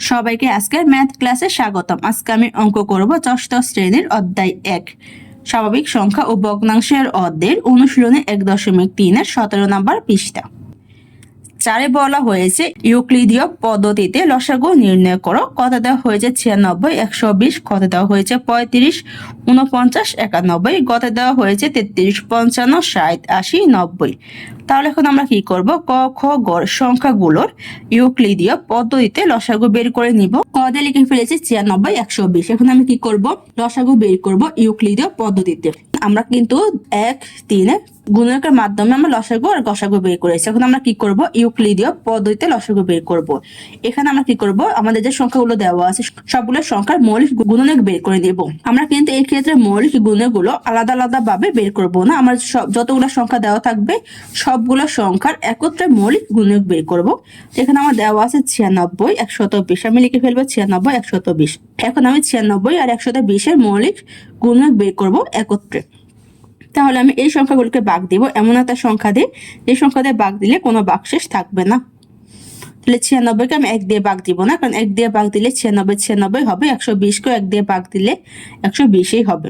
সবাইকে আজকের ম্যাথ ক্লাসে স্বাগতম। আজকে আমি অঙ্ক করব ষষ্ঠ শ্রেণীর অধ্যায় 1 স্বাভাবিক সংখ্যা ও ভগ্নাংশের অধ্যায়ের অনুশীলনী 1.3-এর 17 নম্বর পৃষ্ঠা। চারে বলা হয়েছে ইউক্লিদীয় পদ্ধতিতে লসাগু নির্ণয় করো। কত দেওয়া হয়েছে 96, 120, কত দেওয়া হয়েছে 35, 49, 91, কত দেওয়া হয়েছে 33, 55, 60, 80, 90। তাহলে এখন আমরা কি করব? ক খ গ সংখ্যাগুলোর ইউক্লিদীয় পদ্ধতিতে লসাগু বের করে নিব। ক দিয়ে লিখে ফেলেছি 96, 120। এখন আমি কি করব? লসাগু বের করব ইউক্লিদীয় পদ্ধতিতে। আমরা কিন্তু 1, 3 গুণকের মাধ্যমে আমরা লসাগু আর গসাগু বের করেছি। এখন আমরা কি করব? ইউক্লিদীয় পদ্ধতিতে লসাগু বের করব। এখানে আমরা কি করব? আমাদের যে সংখ্যাগুলো দেওয়া আছে সবগুলো সংখ্যার মৌলিক গুণক বের করে নেব। আমরা কিন্তু এই ক্ষেত্রে মৌলিক গুণকগুলো আলাদা আলাদা ভাবে বের করব না। আমরা যতগুলো সংখ্যা দেওয়া থাকবে সবগুলো সংখ্যার একত্রে মৌলিক গুণক বের করব। এখানে আমার দেওয়া আছে 96, 120। আমি লিখে ফেলবো 96, 120। এখন আমি 96 আর 120 এর মৌলিক গুণক বের করব একত্রে। তাহলে আমি এই সংখ্যাগুলোকে ভাগ দিব এমন একটা সংখ্যা দিয়ে, এই সংখ্যা দিয়ে ভাগ দিলে কোনো ভাগশেষ থাকবে না। তাহলে 96 কে আমি 1 দিয়ে ভাগ দিব না, কারণ 1 দিয়ে ভাগ দিলে 96 96 হবে। 120 কে 1 দিয়ে ভাগ দিলে 120ই হবে।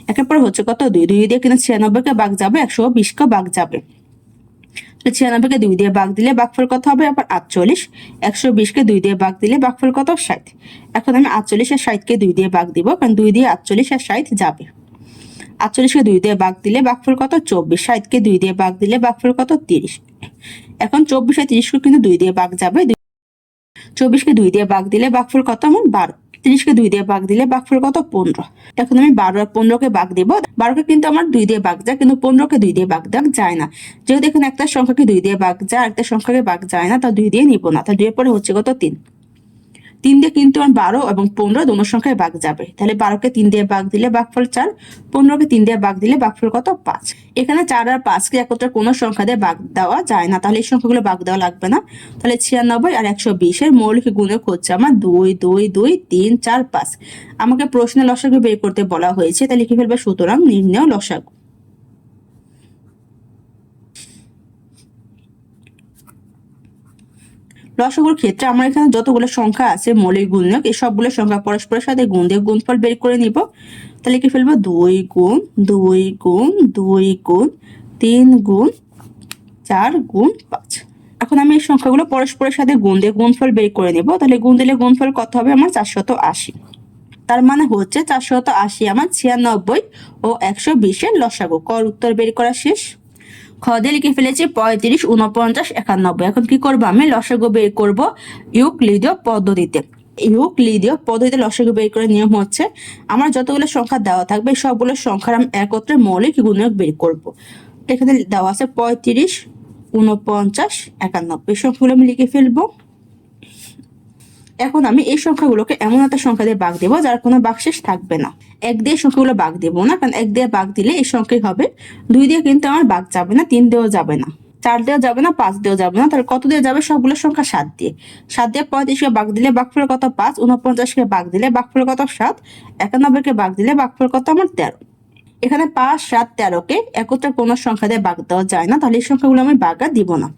একের পর হচ্ছে কত? 2 দিয়ে কিন্তু 96 কে ভাগ যাবে, 120 কে ভাগ যাবে। 96 কে 2 দিয়ে ভাগ দিলে ভাগফল কত হবে? আবার 48। 120 কে 2 দিয়ে ভাগ দিলে ভাগফল কত? 60। এখন আমি 48 আর 60 কে 2 দিয়ে ভাগ দিব, কারণ 2 দিয়ে 48 আর 60 যাবে। 48 কে 2 দিয়ে ভাগ দিলে ভাগফল কত? 24। 60 কে 2 দিয়ে ভাগ দিলে ভাগফল কত? 30। এখন 24 আর 30 কে কিন্তু 2 দিয়ে ভাগ যাবে। 24 কে 2 দিয়ে ভাগ দিলে ভাগফল কত? আমার 12। 30 কে 2 দিয়ে ভাগ দিলে ভাগফল কত? 15। এখন আমি 12 আর 15 কে ভাগ দেব। 12 কে কিন্তু আমার 2 দিয়ে ভাগ যায়, কিন্তু 15 কে 2 দিয়ে ভাগ দেওয়া যায় না। যেহেতু এখানে একটা সংখ্যাকে 2 দিয়ে ভাগ যায়, একটা সংখ্যাকে ভাগ যায় না, তা 2 দিয়ে নিব না। তা 2 এর পরে হচ্ছে কত? 3। 3 দিয়ে কিন্তু আমার 12 এবং 15 দুটো সংখ্যায় ভাগ যাবে। তাহলে 12 কে 3 দিয়ে ভাগ দিলে ভাগফল 4, 15 কে 3 দিয়ে ভাগ দিলে ভাগফল কত? 5। এখানে 4 আর 5 কে একত্রে কোনো সংখ্যা দিয়ে ভাগ দেওয়া যায় না, তাহলে এই সংখ্যাগুলো ভাগ দেওয়া লাগবে না। তাহলে 96 আর 120 এর মৌলিক গুণক হচ্ছে আমার 2, 2, 2, 3, 4, 5। আমাকে প্রশ্নে লসাগু বের করতে বলা হয়েছে, তাহলে লিখে ফেলবে সুতরাং নির্ণয় লসাগু। লসাগুর ক্ষেত্রে আমার এখানে যতগুলো সংখ্যা আছে মৌলিক গুণক, এই সবগুলো সংখ্যা পরস্পরের সাথে গুণ দিয়ে গুণফল বের করে নিব। তাহলে লিখে ফেলবো 2 গুণ 2 গুণ 2 গুণ 3 গুণ 4 গুণ 5। এখন আমি এই সংখ্যাগুলো পরস্পরের সাথে গুণ দিয়ে গুণফল বের করে নেব। তাহলে গুণ দিলে গুণফল কত হবে? আমার 480। তার মানে হচ্ছে 480 আমার 96 ও 120 এর লসাগু। কর উত্তর বের করা শেষ। খ দিয়ে লিখে ফেলেছি 35, 49, 91। এখন কি করবো? আমি লসাগু বের করব ইউক্লিদীয় পদ্ধতিতে। ইউক্লিদীয় পদ্ধতিতে লসাগু বের করার নিয়ম হচ্ছে আমার যতগুলো সংখ্যা দেওয়া থাকবে সবগুলো সংখ্যার আমি একত্রে মৌলিক গুণক বের করব। এখানে দেওয়া আছে 35, 49, 91। সংখ্যাগুলো আমি লিখে ফেলবো। এখন আমি এই সংখ্যাগুলোকে এমন একটা সংখ্যা দিয়ে ভাগ দেবো যার কোনো ভাগশেষ থাকবে না। 1 দিয়ে সংখ্যাগুলো ভাগ দেবো না, কারণ 1 দিয়ে ভাগ দিলে এই সংখ্যাই হবে। 2 দিয়ে কিন্তু আমার ভাগ যাবে না, 3 দিয়েও যাবে না, 4 দিয়েও যাবে না, 5 দিয়েও যাবে না। তাহলে কত দিয়ে যাবে? সবগুলো সংখ্যা 7 দিয়ে। 7 দিয়ে 35 কে ভাগ দিলে ভাগফল কত? 5। 49 কে ভাগ দিলে ভাগফল কত? 7। 91 কে ভাগ দিলে ভাগফল কত? আমার 13। এখানে 5, 7, 13 কে একত্রে কোনো সংখ্যা দিয়ে ভাগ দেওয়া যায় না, তাহলে এই সংখ্যাগুলো আমি ভাগ আর দিব না।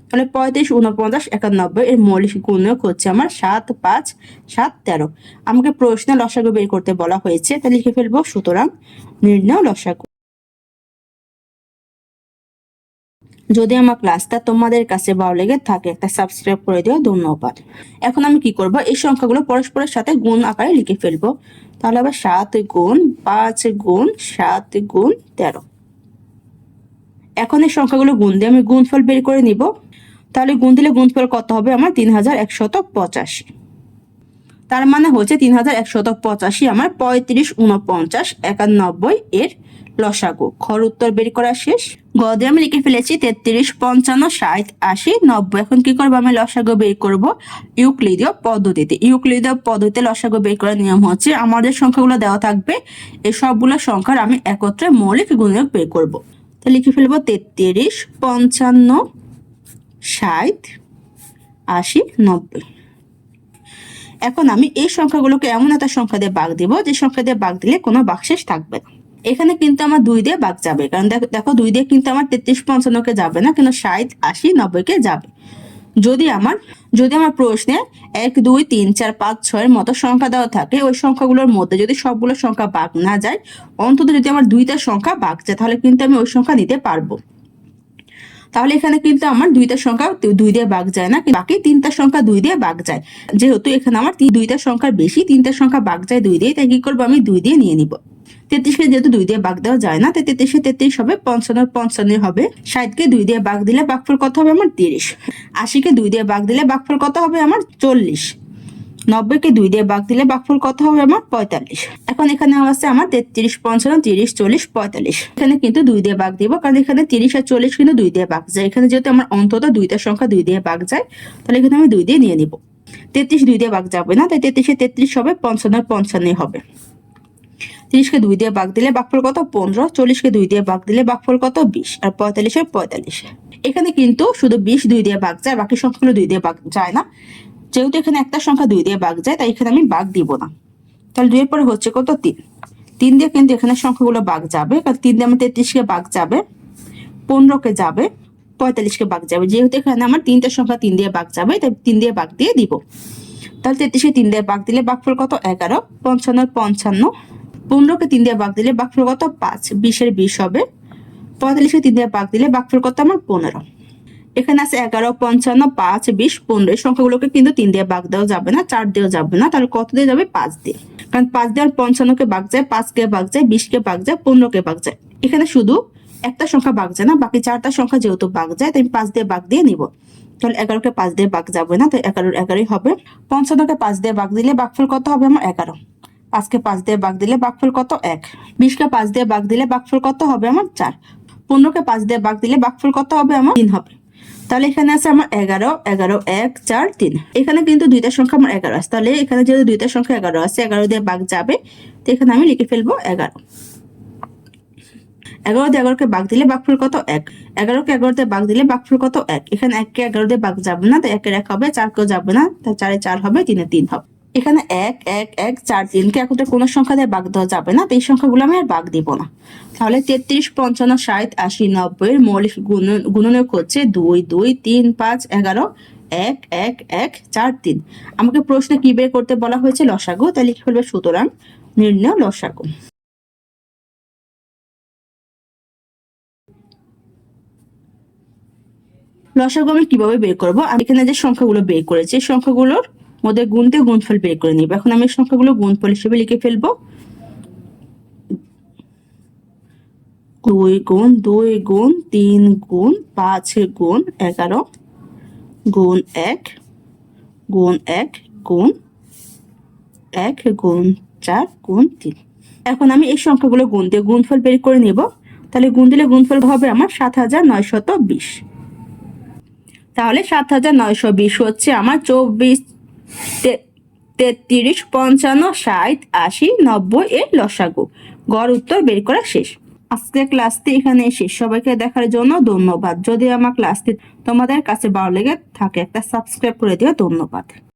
তাহলে 35, 49, 91 এর মৌলিক গুণক হচ্ছে আমার 7, 5, 7, 13। আমাকে প্রশ্নে লসাগু বের করতে বলা হয়েছে, তাহলে লিখে ফেলবো সুতরাং নির্ণয় লসাগু। যদি আমার ক্লাসটা তোমাদের কাছে ভালো লেগে থাকে একটা সাবস্ক্রাইব করে দিও। ধন্যবাদ। এখন আমি কি করব? এই সংখ্যাগুলো পরস্পরের সাথে গুণ আকারে লিখে ফেলবো। তাহলে আবার 7 গুণ 5 গুণ 7 গুণ 13। এখন এই সংখ্যাগুলো গুণ দিয়ে আমি গুণফল বের করে নিব। তাহলে গুণ দিলে গুণফল কত হবে? আমার 3185। তার মানে হচ্ছে 3185 আমার 35, 49, 91 এর লসাগু। খর উত্তর বের করা শেষ। গ দিয়ে আমি লিখে ফেলেছি 33, 55, 60, 80, 90। এখন কি করবো? আমি লসাগু বের করব ইউক্লিদীয় পদ্ধতিতে। ইউক্লিদীয় পদ্ধতিতে লসাগু বের করার নিয়ম হচ্ছে আমাদের সংখ্যাগুলো দেওয়া থাকবে, এই সবগুলো সংখ্যার আমি একত্রে মৌলিক গুণক বের করব। তো লিখে ফেলবো 33, 55, 60, 80, 90। এখন আমি এই সংখ্যাগুলোকে এমন একটা সংখ্যা দিয়ে ভাগ দিব যে সংখ্যা দিয়ে ভাগ দিলে কোনো ভাগশেষ থাকবে না। এখানে কিন্তু আমার 2 দিয়ে ভাগ যাবে, কারণ দেখো 2 দিয়ে কিন্তু আমার 33, 55 কে যাবে না, কিন্তু 60, 80, 90 কে যাবে। যদি আমার প্রশ্নে 1 2 3 4 5 6 মতো সংখ্যা দেওয়া থাকে, ওই সংখ্যাগুলোর মধ্যে যদি সবগুলো সংখ্যা ভাগ না যায়, অন্তত যদি আমার দুইটা সংখ্যা ভাগ যায়, তাহলে কিন্তু আমি ওই সংখ্যা নিতে পারবো। তাহলে এখানে কিন্তু আমার দুইটা সংখ্যা 2 দিয়ে ভাগ যায় না, বাকি তিনটা সংখ্যা 2 দিয়ে ভাগ যায়। যেহেতু এখানে আমার দুইটা সংখ্যার বেশি, তিনটা সংখ্যা ভাগ যায় 2 দিয়ে, তাই কি করবো, আমি 2 দিয়ে নিয়ে নিব। 33কে যেহেতু 2 দিয়ে ভাগ দেওয়া যায় না, তাই 33 33 হবে, 55 55 হবে। 60কে 2 দিয়ে ভাগ দিলে ভাগফল কত হবে আমার 30। 80কে 2 দিয়ে ভাগ দিলে ভাগফল কত হবে আমার 40। 90কে 2 দিয়ে ভাগ দিলে ভাগফল কত হবে আমার 45। এখন এখানে আছে আমার 33 55 30 40 45। এখানে কিন্তু 2 দিয়ে ভাগ দিব, কারণ এখানে 30 আর 40 কিন্তু 2 দিয়ে ভাগ যায়। এখানে যেহেতু আমার অন্তত দুইটা সংখ্যা 2 দিয়ে ভাগ যায়, তাহলে এখানে আমি 2 দিয়ে নিয়ে নিব। 33 2 দিয়ে ভাগ যাবে না, তাই 33 33 হবে, 55 55 হবে। 30কে 2 দিয়ে ভাগ দিলে ভাগফল কত 15। 40কে 2 দিয়ে ভাগ দিলে ভাগফল কত 20। আর 45 45। এখানে কিন্তু শুধু 20 2 দিয়ে ভাগ যায়, বাকি সংখ্যাগুলো 2 দিয়ে ভাগ যায় না। যেহেতু এখানে একটা সংখ্যা 2 দিয়ে ভাগ যায়, তাই এখানে আমি ভাগ দিব না। তাহলে 2 এর পরে হচ্ছে কত 3। 3 দিয়ে কিন্তু এখানে সংখ্যাগুলো ভাগ যাবে, কারণ 3 দিয়ে আমার 33কে ভাগ যাবে, 15কে যাবে, 45কে ভাগ যাবে। যেহেতু এখানে আমার তিনটা সংখ্যা 3 দিয়ে ভাগ যাবে, তাই 3 দিয়ে ভাগ দিয়ে দিব। তাহলে 33কে 3 দিয়ে ভাগ দিলে ভাগফল কত 11। 55 55। 15কে 3 দিয়ে ভাগ দিলে ভাগফল কত 5। 20 এর 20 হবে। 45কে 3 দিয়ে ভাগ দিলে ভাগফল কত আমার 15। এখানে আছে 11 55 5 20 15। এই সংখ্যাগুলোকে কিন্তু 3 দিয়ে ভাগ দেওয়া যাবে না, 4 দিয়েও যাবে না, তাহলে কত দিয়ে যাবে 5 দিয়ে। কারণ 5 দিয়ে 55কে ভাগ যায়, 5কে ভাগ যায়, 20কে ভাগ যায়, 15কে ভাগ যায়। এখানে শুধু একটা সংখ্যা ভাগ যায় না, বাকি 4টা সংখ্যা যেহেতু ভাগ যায়, তাই 5 দিয়ে ভাগ দিয়ে নিব। তাহলে 11কে 5 দিয়ে ভাগ যাবে না, তাই 11 11ই হবে। 55কে 5 দিয়ে ভাগ দিলে ভাগফল কত হবে আমার 11। 5কে 5 দিয়ে ভাগ দিলে ভাগফল কত 1। 20কে 5 দিয়ে ভাগ দিলে ভাগফল কত হবে আমার 4। 15কে 5 দিয়ে ভাগ দিলে ভাগফল কত হবে আমার 3 হবে। তাহলে এখানে আছে আমার 11 11 1 4 3। এখানে কিন্তু দুইটা সংখ্যা আমার 11 আছে, তাহলে এখানে যেহেতু দুইটা সংখ্যা 11 আছে, 11 দিয়ে ভাগ যাবে, তো এখানে আমি লিখে ফেলবো 11। 11 দিয়ে 11কে ভাগ দিলে ভাগফল কত 1। 11কে 11 দিয়ে ভাগ দিলে ভাগফল কত 1। এখানে 1কে 11 দিয়ে ভাগ যাবে না, তাই 1 এর 1 হবে, 4কেও যাবে না, তাই 4 এ 4 হবে, 3 এ 3 হবে। এখানে 1 1 1 4 3কে একত্রে কোনো সংখ্যা দিয়ে ভাগ দেওয়া যাবে না, তো এই সংখ্যাগুলো আমি আর ভাগ দিব না। তাহলে 33 55 60 80 90 এর মৌলিক গুণনীয়ক হচ্ছে 2 2 3 5 11 1 1 1 4 3। আমাকে প্রশ্নে কি বের করতে বলা হয়েছে লসাগু, তাই লিখে ফেলবে সুতরাং নির্ণয় লসাগু। লসাগু আমি কিভাবে বের করবো, আমি এখানে যে সংখ্যাগুলো বের করেছি সংখ্যাগুলোর মধ্যে গুণতে গুণফল বের করে নিব। এখন আমি সংখ্যাগুলো গুণফল হিসেবে লিখে ফেলবো। 2 গুণ 2 গুণ 3 গুণ 5 গুণ 11 গুণ 1 গুণ 1 গুণ 1 গুণ 4 গুণ 3। এখন আমি এই সংখ্যাগুলো গুণ দিয়ে গুণফল বের করে নিব। তাহলে গুণ দিলে গুণফল হবে আমার 7920। তাহলে 7920 হচ্ছে আমার 24 33 55 60 80 90 এর লসাগু। গড় উত্তর বের করা শেষ। আজকে ক্লাসটি এখানে শেষ। সবাইকে দেখার জন্য ধন্যবাদ। যদি আমার ক্লাসটি তোমাদের কাছে ভালো লেগে থাকে, একটা সাবস্ক্রাইব করে দিও। ধন্যবাদ।